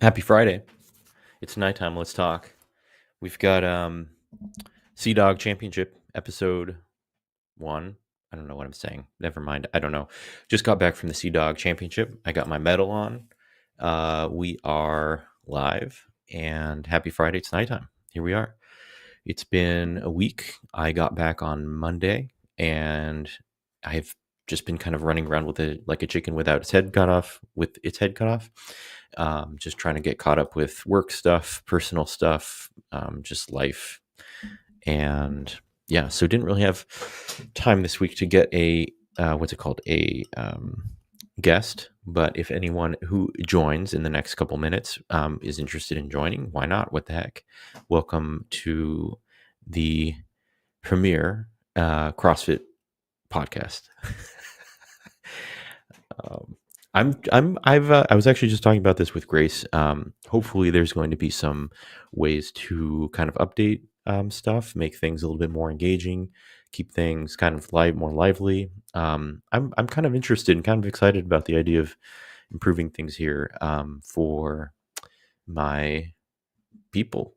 Happy Friday. It's nighttime. Let's talk. We've got Seadog Championship episode 1. I don't know what I'm saying. Never mind. I don't know. Just got back from the Seadog Championship. I got my medal on. We are live and happy Friday. It's nighttime. Here we are. It's been a week. I got back on Monday and I've just been kind of running around with it like a chicken without its head cut off, just trying to get caught up with work stuff, personal stuff, just life. And yeah, so didn't really have time this week to get a, guest. But if anyone who joins in the next couple minutes is interested in joining, why not? What the heck? Welcome to the premier CrossFit podcast. I was actually just talking about this with Grace. Hopefully there's going to be some ways to kind of update stuff, make things a little bit more engaging, keep things kind of more lively. I'm kind of interested and kind of excited about the idea of improving things here for my people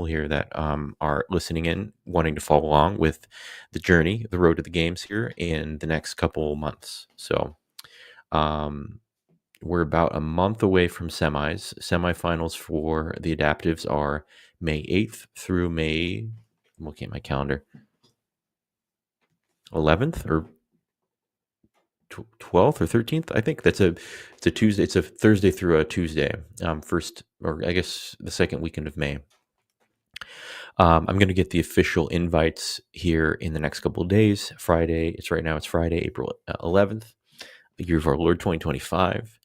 here that are listening in, wanting to follow along with the journey, the road to the games here in the next couple months. So we're about a month away from semis. Semifinals for the adaptives are May 8th through May, I'm looking at my calendar, 11th or 12th or 13th. I think it's a Tuesday. It's a Thursday through a Tuesday. First, or I guess the second weekend of May. I'm going to get the official invites here in the next couple of days. Friday, it's Friday, April 11th, the year of our Lord 2025.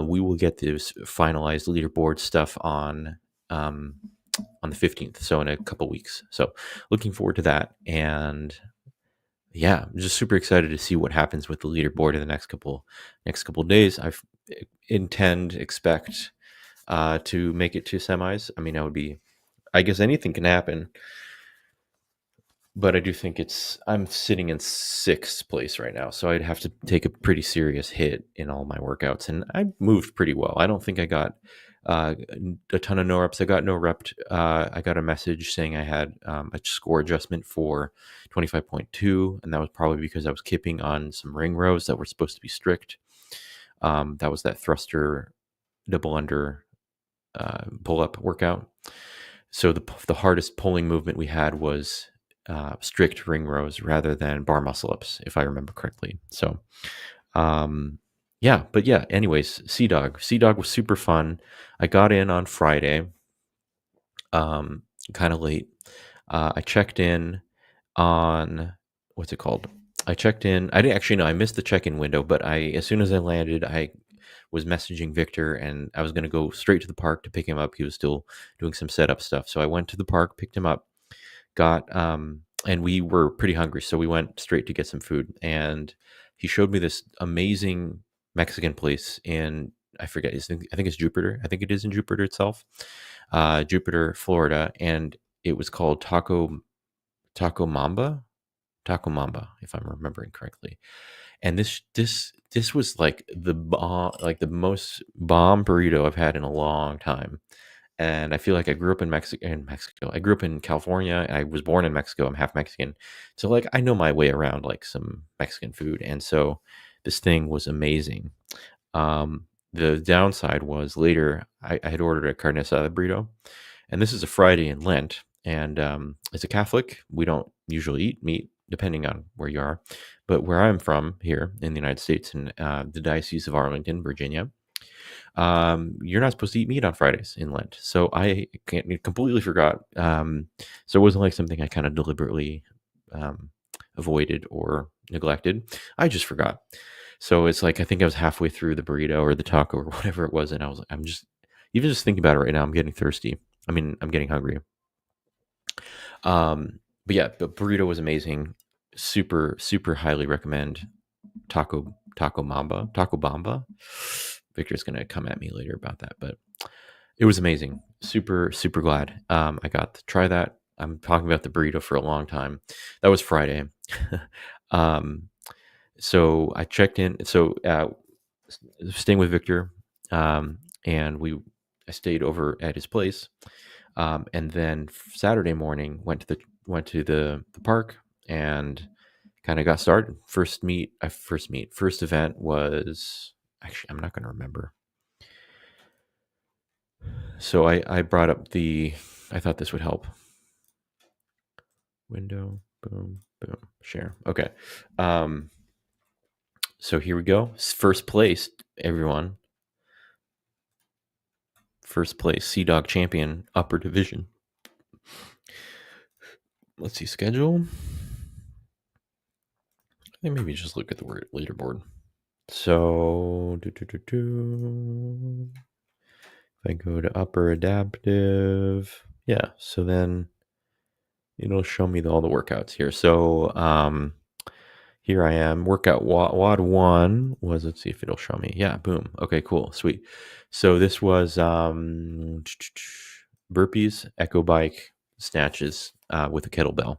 We will get this finalized leaderboard stuff on the 15th, so in a couple weeks. So looking forward to that. And yeah, I'm just super excited to see what happens with the leaderboard in the next couple days. I expect to make it to semis. I mean, I guess anything can happen, but I do think I'm sitting in 6th place right now, so I'd have to take a pretty serious hit in all my workouts, and I moved pretty well. I don't think I got a ton of no reps. I got no rep. I got a message saying I had a score adjustment for 25.2, and that was probably because I was kipping on some ring rows that were supposed to be strict. That was that thruster double under pull-up workout. So the hardest pulling movement we had was strict ring rows rather than bar muscle ups, if I remember correctly. So, anyways, Seadog was super fun. I got in on Friday, kind of late. I checked in on, what's it called? I checked in. I didn't actually know. I missed the check-in window, but as soon as I landed, I was messaging Victor, and I was going to go straight to the park to pick him up. He was still doing some setup stuff. So I went to the park, picked him up, and we were pretty hungry. So we went straight to get some food. And he showed me this amazing Mexican place in, I forget, I think it's Jupiter. I think it is in Jupiter itself, Jupiter, Florida. And it was called Taco Mamba, if I'm remembering correctly. And this was like the most bomb burrito I've had in a long time. And I feel like I grew up in Mexico. I grew up in California. I was born in Mexico. I'm half Mexican. So like I know my way around like some Mexican food. And so this thing was amazing. The downside was later I had ordered a carne asada burrito. And this is a Friday in Lent. And as a Catholic, we don't usually eat meat, depending on where you are. But where I'm from here in the United States, in the Diocese of Arlington, Virginia, you're not supposed to eat meat on Fridays in Lent. So I completely forgot. So it wasn't like something I kind of deliberately avoided or neglected. I just forgot. So it's like I think I was halfway through the burrito or the taco or whatever it was, and I was like, I'm just even just thinking about it right now. I'm getting thirsty. I mean, I'm getting hungry. But yeah, the burrito was amazing. Super, super highly recommend Taco Bamba. Victor's gonna come at me later about that, but it was amazing. Super, super glad I got to try that. I'm talking about the burrito for a long time. That was Friday. So I checked in. So staying with Victor, and I stayed over at his place, and then Saturday morning went to the park and kind of got started. First event was actually, I'm not going to remember. So I brought up I thought this would help. Window, boom, boom, share. Okay. Um, so here we go. First place, everyone. First place, Seadog champion, upper division. Let's see, schedule. I think maybe just look at the word leaderboard. So, if I go to upper adaptive, yeah, so then it'll show me all the workouts here. So, here I am. Workout WOD 1 was, let's see if it'll show me. Yeah, boom. Okay, cool. Sweet. So this was burpees, echo bike, snatches with a kettlebell.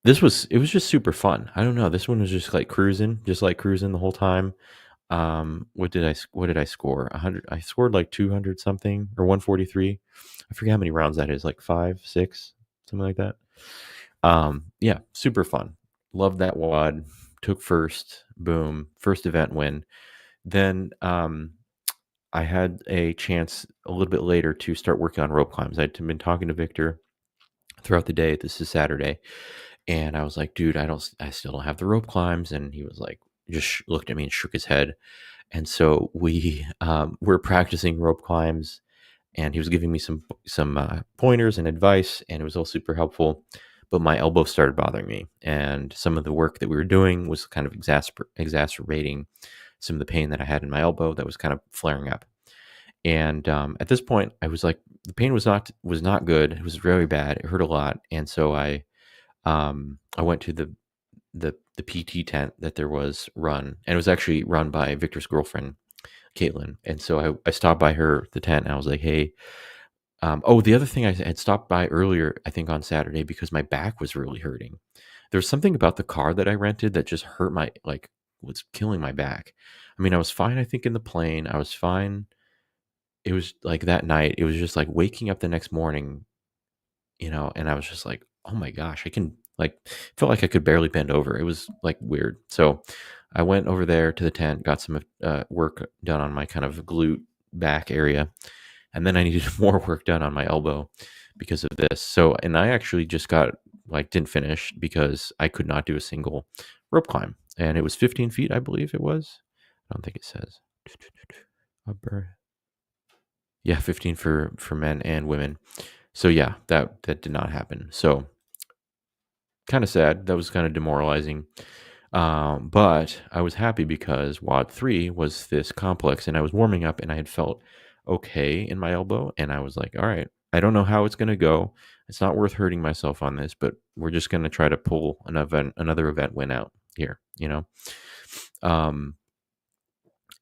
It was just super fun. I don't know. This one was just like cruising the whole time. What did I score? 100. I scored like 200 something or 143. I forget how many rounds that is, like 5, 6, something like that. Yeah, super fun. Loved that WOD. Took first. Boom. First event win. Then I had a chance a little bit later to start working on rope climbs. I'd been talking to Victor throughout the day. This is Saturday. And I was like, dude, I still don't have the rope climbs. And he was like, just looked at me and shook his head. And so we were practicing rope climbs, and he was giving me some pointers and advice, and it was all super helpful. But my elbow started bothering me, and some of the work that we were doing was kind of exacerbating some of the pain that I had in my elbow that was kind of flaring up. And at this point, I was like, the pain was not good. It was very bad. It hurt a lot, and so I went to the PT tent that there was run, and it was actually run by Victor's girlfriend, Caitlin. And so I stopped by the tent, and I was like, hey, the other thing, I had stopped by earlier, I think on Saturday, because my back was really hurting. There's something about the car that I rented that just hurt was killing my back. I mean, I was fine, I think, in the plane. I was fine. It was like that night, it was just like waking up the next morning, and I was just like, oh my gosh, I can, like, felt like I could barely bend over. It was like weird. So I went over there to the tent, got some work done on my kind of glute back area. And then I needed more work done on my elbow because of this. So, and I actually just didn't finish because I could not do a single rope climb. And it was 15 feet, I believe it was. I don't think it says. Upper. Yeah, 15 for men and women. So yeah, that did not happen. So kind of sad. That was kind of demoralizing. But I was happy because WOD 3 was this complex, and I was warming up, and I had felt okay in my elbow, and I was like, all right, I don't know how it's going to go. It's not worth hurting myself on this, but we're just going to try to pull another event win out here. Um,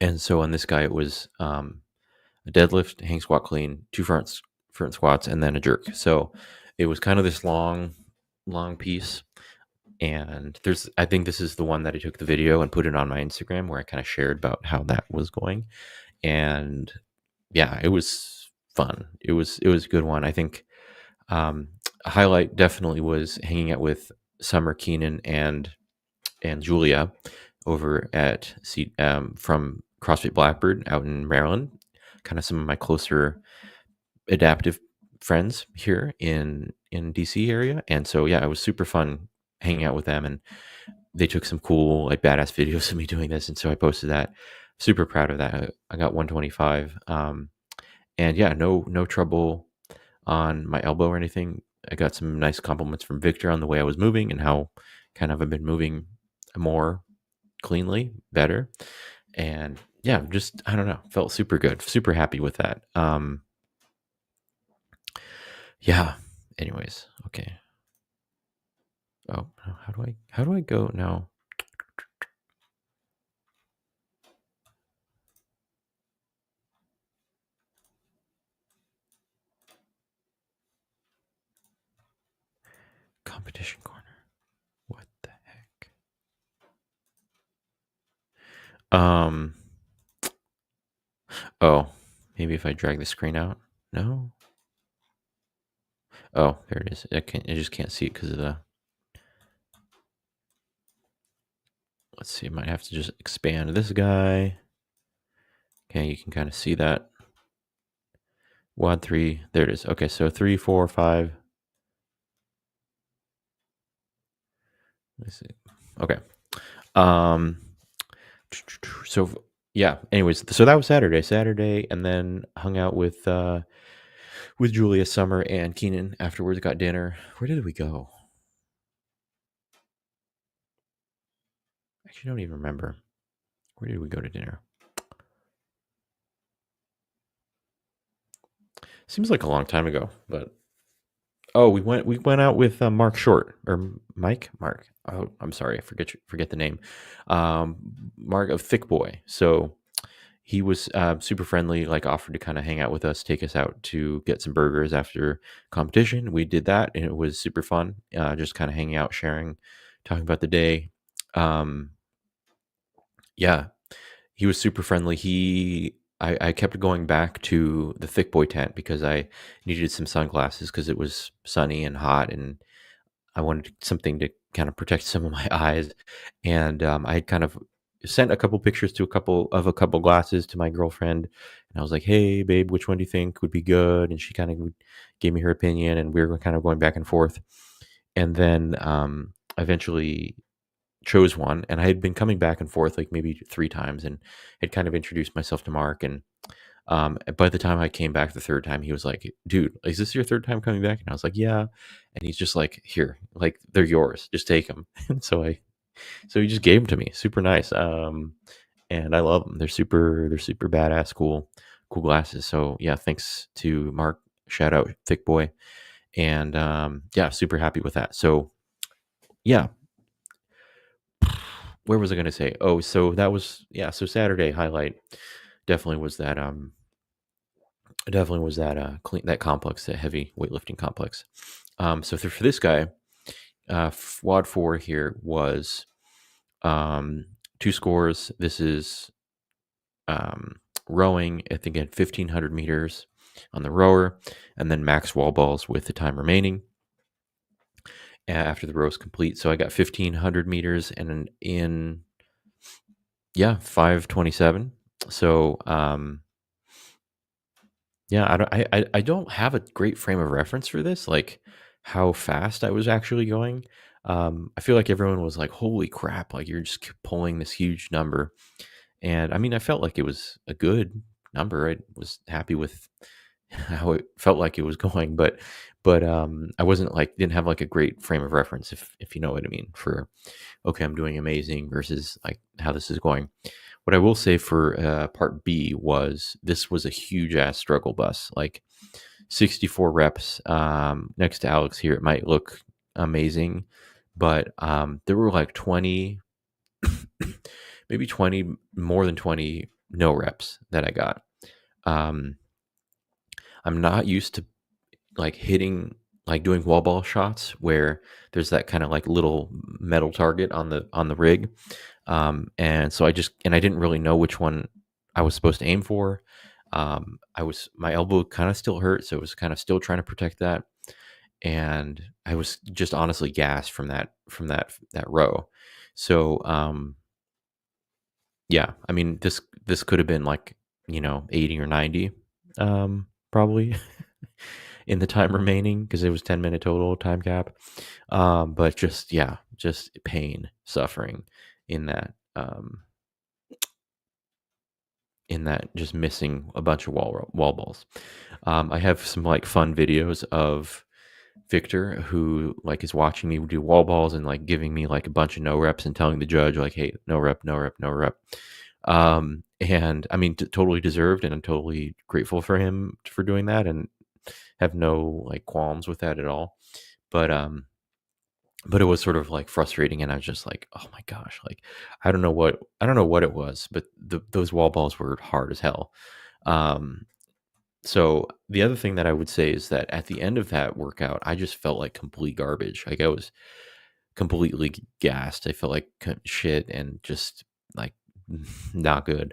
and so on this guy, it was a deadlift, hang squat clean, two front squats, and then a jerk. So it was kind of this long piece. And I think this is the one that I took the video and put it on my Instagram, where I kind of shared about how that was going. And yeah, it was fun. It was a good one. I think a highlight definitely was hanging out with Summer Keenan and Julia over at from CrossFit Blackbird out in Maryland. Kind of some of my closer adaptive friends here in DC area. And so yeah, it was super fun hanging out with them, and they took some cool, like, badass videos of me doing this, and so I posted that. Super proud of that. I got 125, and yeah, no trouble on my elbow or anything. I got some nice compliments from Victor on the way I was moving and how kind of I've been moving more cleanly, better, and yeah, just, I don't know, felt super good, super happy with that. Yeah. Anyways, okay. Oh, how do I go now? Competition corner. What the heck? Um. Oh, Maybe if I drag the screen out. No. Oh, there it is. I just can't see it because of the. Let's see. I might have to just expand this guy. Okay, you can kind of see that. WAD 3. There it is. Okay, so 3, 4, 5. Let's see. Okay. Um. So yeah. Anyways, so that was Saturday, and then hung out with Julia, Summer, and Keenan afterwards. Got dinner. Where did we go? Actually, I don't even remember. Where did we go to dinner? Seems like a long time ago, but oh, we went out with Mark Short or Mike Mark. Oh, I'm sorry, I forget the name. Mark of Thick Boy. So he was super friendly, like offered to kind of hang out with us, take us out to get some burgers after competition. We did that, and it was super fun. Just kind of hanging out, sharing, talking about the day. Um, yeah, he was super friendly. I kept going back to the Thick Boy tent because I needed some sunglasses because it was sunny and hot, and I wanted something to kind of protect some of my eyes. And I had kind of sent a couple pictures to a couple glasses to my girlfriend, and I was like, "Hey, babe, which one do you think would be good?" And she kind of gave me her opinion, and we were kind of going back and forth. And then eventually chose one, and I had been coming back and forth like maybe 3 times, and had kind of introduced myself to Mark. And by the time I came back the third time, he was like, "Dude, is this your third time coming back?" And I was like, "Yeah." And he's just like, "Here, like they're yours. Just take them." And so he just gave them to me. Super nice. And I love them. They're super badass, cool glasses. So yeah, thanks to Mark. Shout out Thick Boy. And yeah, super happy with that. So yeah, where was I going to say? Oh, so that was yeah. So Saturday highlight definitely was that clean that complex, that heavy weightlifting complex. So for this guy, WOD 4 here was um, 2 scores. This is rowing, I think at 1,500 meters on the rower, and then max wall balls with the time remaining after the row is complete. So I got 1,500 meters and in, yeah, 5:27. So, yeah, I don't have a great frame of reference for this, like how fast I was actually going. I feel like everyone was like, "Holy crap! Like you're just pulling this huge number," and I mean, I felt like it was a good number. I was happy with how it felt like it was going, but I wasn't like didn't have like a great frame of reference, if you know what I mean. For okay, I'm doing amazing versus like how this is going. What I will say for part B was this was a huge ass struggle bus, like 64 reps. Next to Alex here, it might look amazing, but there were like 20, maybe 20, more than 20 no reps that I got. Um, I'm not used to like hitting, like doing wall ball shots where there's that kind of like little metal target on the rig. And so I didn't really know which one I was supposed to aim for. My elbow kind of still hurt, so I was kind of still trying to protect that. And I was just honestly gassed from that row. So yeah, I mean this could have been like 80 or 90, probably in the time remaining because it was 10-minute total time cap. But just yeah, just pain, suffering in that just missing a bunch of wall balls. I have some like fun videos of Victor who like is watching me do wall balls and like giving me like a bunch of no reps and telling the judge like, "Hey, no rep, no rep, no rep." And I mean, totally deserved, and I'm totally grateful for him for doing that, and have no like qualms with that at all. But it was sort of like frustrating, and I was just like, "Oh my gosh!" Like I don't know what it was, but those wall balls were hard as hell. Um, so the other thing that I would say is that at the end of that workout, I just felt like complete garbage. Like I was completely gassed. I felt like shit and just like not good.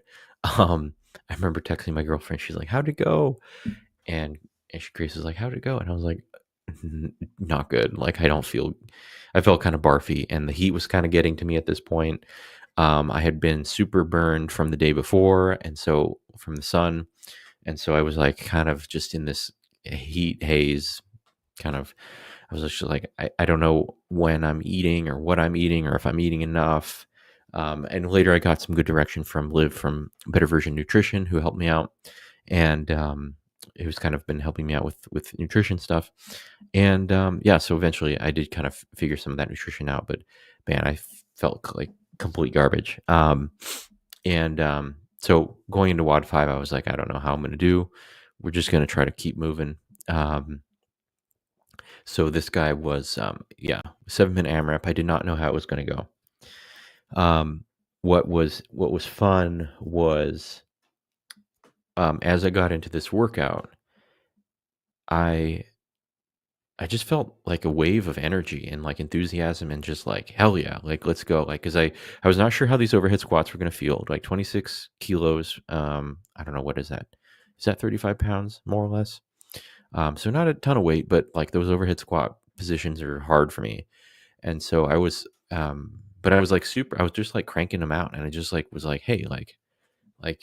Um, I remember texting my girlfriend. She's like, "How'd it go?" And Grace was like, "How'd it go?" And I was like, Not good. Like I felt kind of barfy, and the heat was kind of getting to me at this point. I had been super burned from the day before, and so from the sun, and so I was like kind of just in this heat haze. Kind of, I was just like, I don't know when I'm eating or what I'm eating or if I'm eating enough. And later, I got some good direction from Liv from Better Version Nutrition, who helped me out, and who's kind of been helping me out with nutrition stuff. And yeah, so eventually I did kind of figure some of that nutrition out, but man, felt like complete garbage. And so going into WOD 5, I was like, I don't know how I'm going to do. We're just going to try to keep moving. Um, so this guy was, yeah, 7-minute AMRAP. I did not know how it was going to go. What was fun was, as I got into this workout, I I just felt like a wave of energy and like enthusiasm and just like hell yeah, like let's go. Like because I was not sure how these overhead squats were going to feel. Like 26 kilos. I don't know, what is that? Is that 35 pounds more or less? So not a ton of weight, but like those overhead squat positions are hard for me. And so I was, but I was like super. I was just like cranking them out, and I just like was like, hey, like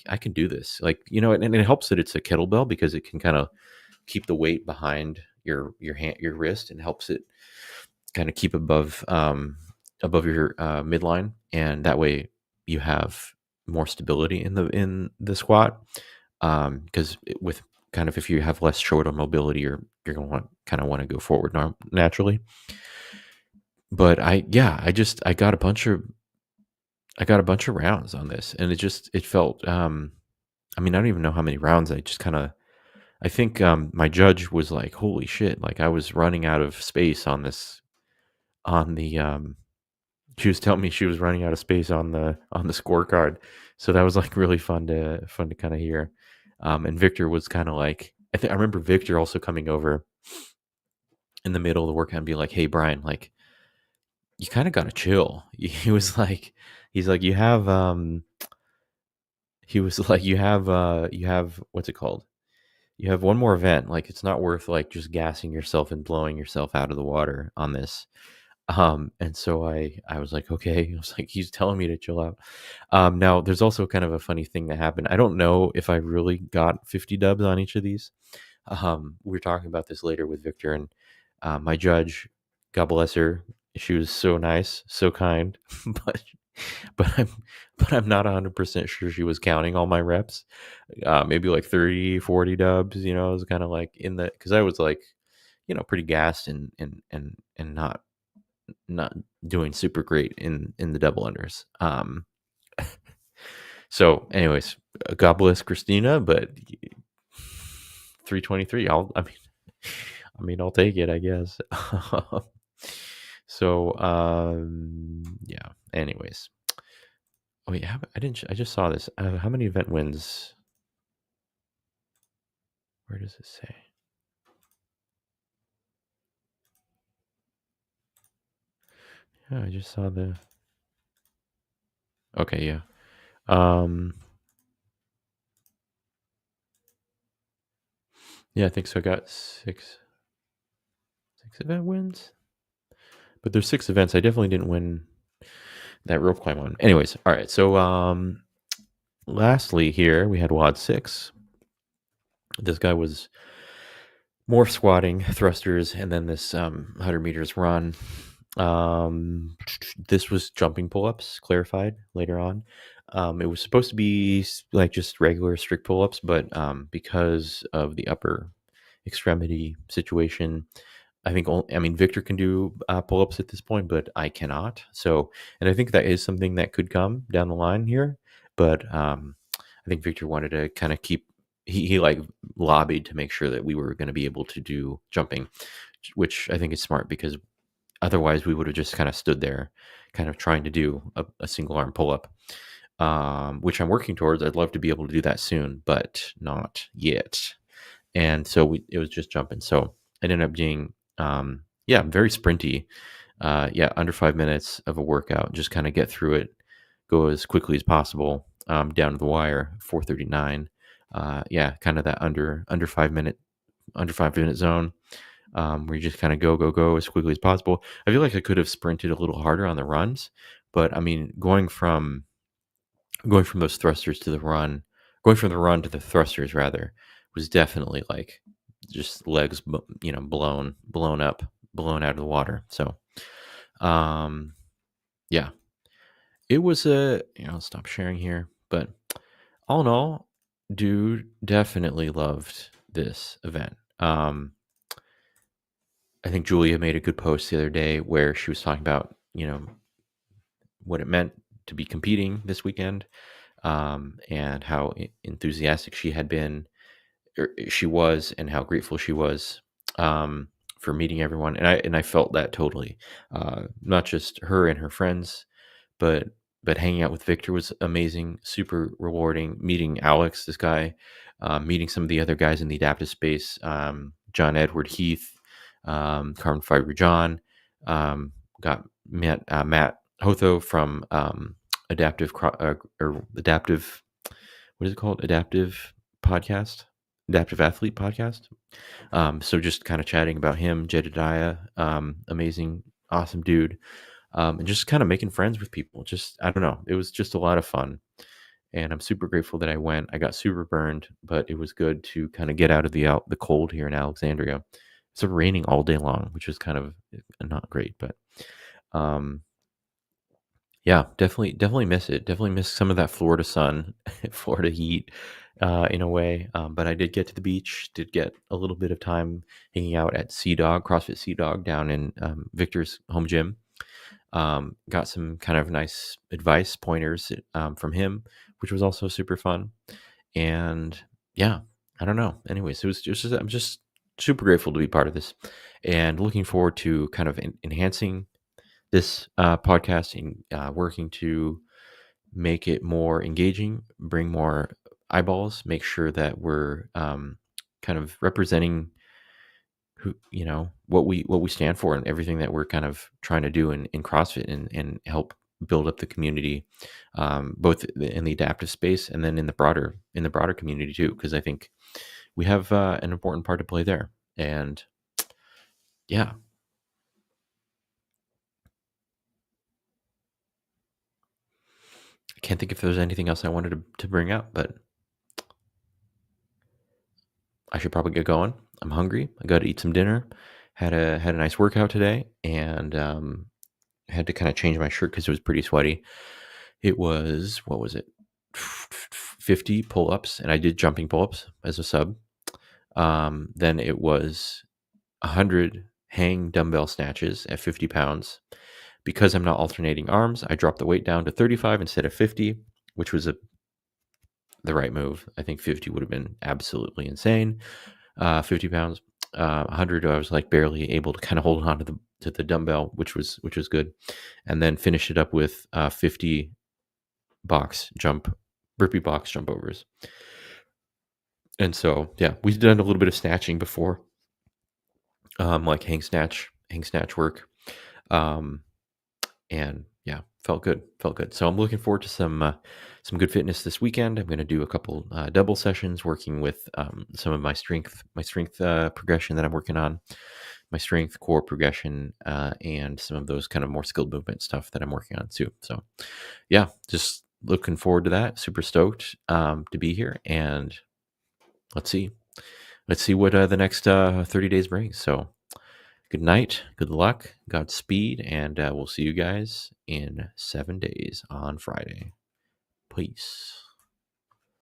I can do this. Like and it helps that it's a kettlebell because it can kind of keep the weight behind your hand, your wrist, and helps it kind of keep above your midline, and that way you have more stability in the squat. Because with kind of, if you have less shoulder mobility, you're gonna want to go forward naturally. But I got a bunch of rounds on this, and it felt. I mean, I don't even know how many rounds. I think my judge was like, "Holy shit!" Like I was running out of space on this on the. She was telling me she was running out of space on the scorecard, so that was like really fun to kind of hear. And Victor was kind of like, I remember Victor also coming over in the middle of the workout and being like, "Hey Brian, like you kind of got to chill." He was like, he's like, you have he was like, you have what's it called? You have one more event. Like it's not worth like just gassing yourself and blowing yourself out of the water on this. And so I was like, okay. I was like, he's telling me to chill out. Now there's also kind of a funny thing that happened. I don't know if I really got 50 dubs on each of these. We were talking about this later with Victor, and my judge, God bless her, she was so nice, so kind, but but I'm but I'm not 100% sure she was counting all my reps. Maybe like 30, 40 dubs. I was kind of like in the, because I was like, pretty gassed and not doing super great in the double unders. So anyways, God bless Christina, but 323. I'll take it, I guess. So yeah. Anyways, oh yeah, I didn't. I just saw this. How many event wins? Where does it say? Yeah, I just saw the. Okay, yeah. Yeah, I think so. I got six event wins, but there's 6 events. I definitely didn't win that rope climb one. Anyways, all right. So lastly here we had WOD 6. This guy was more squatting, thrusters, and then this 100 meters run. This was jumping pull-ups, clarified later on. It was supposed to be like just regular strict pull-ups, but because of the upper extremity situation, I mean, Victor can do pull-ups at this point, but I cannot. So, and I think that is something that could come down the line here. But I think Victor wanted to kind of keep. He like lobbied to make sure that we were going to be able to do jumping, which I think is smart, because otherwise we would have just kind of stood there, kind of trying to do a single arm pull-up, which I'm working towards. I'd love to be able to do that soon, but not yet. And so it was just jumping. So it ended up being, yeah, very sprinty. Yeah, under 5 minutes of a workout, just kind of get through it, go as quickly as possible. down to the wire, 4:39. Yeah, kind of that under 5 minute zone, where you just kind of go as quickly as possible. I feel like I could have sprinted a little harder on the runs, but I mean, going from those thrusters to the run, going from the run to the thrusters rather, was definitely like just legs, blown up, blown out of the water. So, um, yeah, it was I'll stop sharing here, but all in all, dude, definitely loved this event. I think Julia made a good post the other day where she was talking about, what it meant to be competing this weekend, and how enthusiastic she had been, or she was, and how grateful she was, for meeting everyone. And I felt that totally, not just her and her friends, but hanging out with Victor was amazing, super rewarding. Meeting Alex, this guy, meeting some of the other guys in the adaptive space, John Edward Heath, Carmen Fiber John, got met Matt Hotho from adaptive. What is it called? Adaptive Athlete Podcast. So just kind of chatting about him, Jedediah, amazing, awesome dude, and just kind of making friends with people. Just, I don't know, it was just a lot of fun, and I'm super grateful that I went. I got super burned, but it was good to kind of get out of the cold here in Alexandria. It's raining all day long, which is kind of not great, but um, yeah, definitely miss it. Definitely miss some of that Florida sun, Florida heat, in a way. But I did get to the beach. Did get a little bit of time hanging out at Seadog, CrossFit Seadog, down in Victor's home gym. Got some kind of nice advice pointers from him, which was also super fun. And yeah, I don't know. Anyways, it was just I'm just super grateful to be part of this, and looking forward to kind of enhancing this podcast and working to make it more engaging, bring more eyeballs, make sure that we're kind of representing what we stand for and everything that we're kind of trying to do in CrossFit, and help build up the community, both in the adaptive space and then in the broader community too, because I think we have an important part to play there. And yeah, I can't think if there's anything else I wanted to bring up, but I should probably get going. I'm hungry. I got to eat some dinner. Had a nice workout today, and had to kind of change my shirt because it was pretty sweaty. It was, what was it, 50 pull-ups, and I did jumping pull-ups as a sub. Then it was 100 hang dumbbell snatches at 50 pounds. Because I'm not alternating arms, I dropped the weight down to 35 instead of 50, which was the right move. I think 50 would have been absolutely insane. 50 pounds, 100, I was like barely able to kind of hold on to the dumbbell, which was good, and then finished it up with 50 burpee box jump overs. And so yeah, we've done a little bit of snatching before, like hang snatch work, um, and yeah, felt good. So I'm looking forward to some good fitness this weekend. I'm going to do a couple double sessions, working with some of my strength progression that I'm working on, my strength core progression, and some of those kind of more skilled movement stuff that I'm working on too. So yeah, just looking forward to that. Super stoked to be here, and let's see what the next 30 days brings. So good night, good luck, Godspeed, and we'll see you guys in 7 days on Friday. Peace.